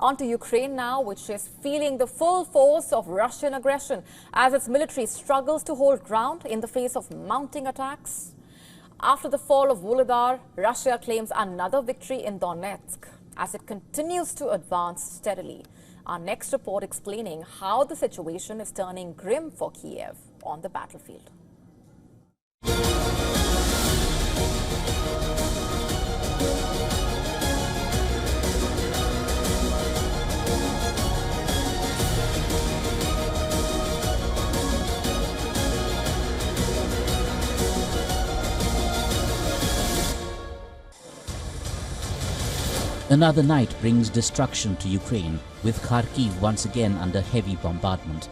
On to Ukraine now, which is feeling the full force of Russian aggression as its military struggles to hold ground in the face of mounting attacks. After the fall of Vuhledar, Russia claims another victory in Donetsk as it continues to advance steadily. Our next report explaining how the situation is turning grim for Kiev on the battlefield. Another night brings destruction to Ukraine, with Kharkiv once again under heavy bombardment.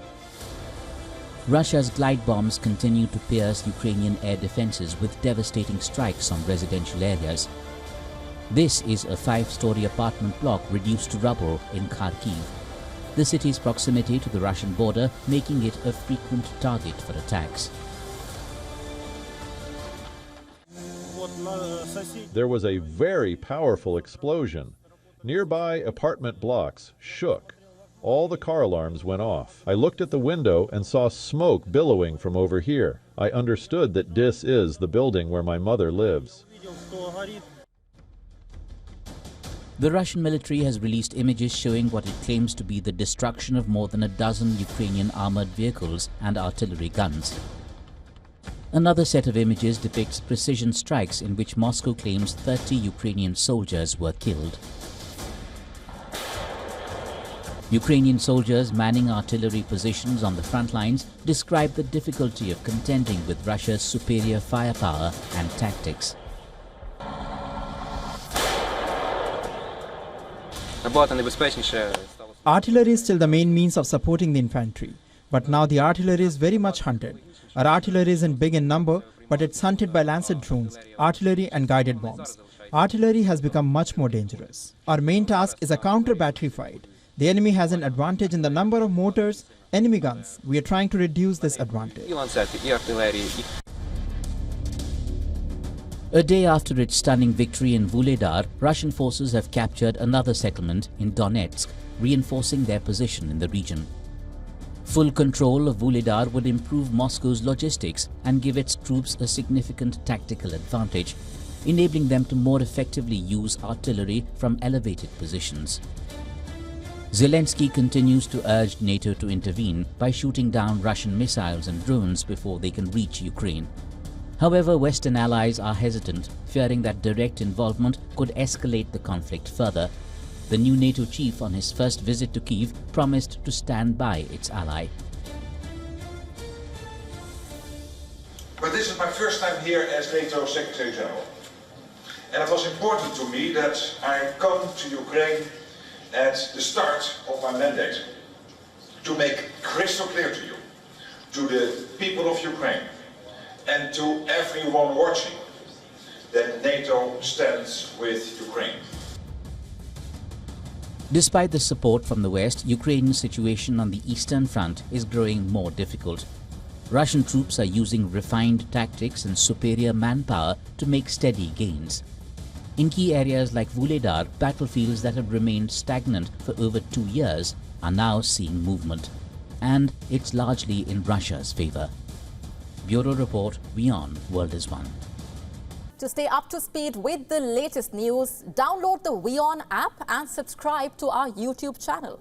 Russia's glide bombs continue to pierce Ukrainian air defenses with devastating strikes on residential areas. This is a 5-story apartment block reduced to rubble in Kharkiv, the city's proximity to the Russian border making it a frequent target for attacks. There was a very powerful explosion. Nearby apartment blocks shook. All the car alarms went off. I looked at the window and saw smoke billowing from over here. I understood that this is the building where my mother lives. The Russian military has released images showing what it claims to be the destruction of more than a dozen Ukrainian armored vehicles and artillery guns. Another set of images depicts precision strikes in which Moscow claims 30 Ukrainian soldiers were killed. Ukrainian soldiers manning artillery positions on the front lines describe the difficulty of contending with Russia's superior firepower and tactics. Artillery is still the main means of supporting the infantry, but now the artillery is very much hunted. Our artillery isn't big in number, but it's hunted by Lancet drones, artillery and guided bombs. Artillery has become much more dangerous. Our main task is a counter-battery fight. The enemy has an advantage in the number of mortars, enemy guns. We are trying to reduce this advantage. A day after its stunning victory in Vuhledar, Russian forces have captured another settlement in Donetsk, reinforcing their position in the region. Full control of Vuhledar would improve Moscow's logistics and give its troops a significant tactical advantage, enabling them to more effectively use artillery from elevated positions. Zelensky continues to urge NATO to intervene by shooting down Russian missiles and drones before they can reach Ukraine. However, Western allies are hesitant, fearing that direct involvement could escalate the conflict further. The new NATO chief on his first visit to Kyiv promised to stand by its ally. But this is my first time here as NATO Secretary General. And it was important to me that I come to Ukraine at the start of my mandate to make crystal clear to you, to the people of Ukraine, and to everyone watching, that NATO stands with Ukraine. Despite the support from the West, Ukraine's situation on the Eastern Front is growing more difficult. Russian troops are using refined tactics and superior manpower to make steady gains. In key areas like Vuhledar, battlefields that have remained stagnant for over 2 years are now seeing movement. And it's largely in Russia's favor. Bureau Report, WION World is One. To stay up to speed with the latest news, download the WION app and subscribe to our YouTube channel.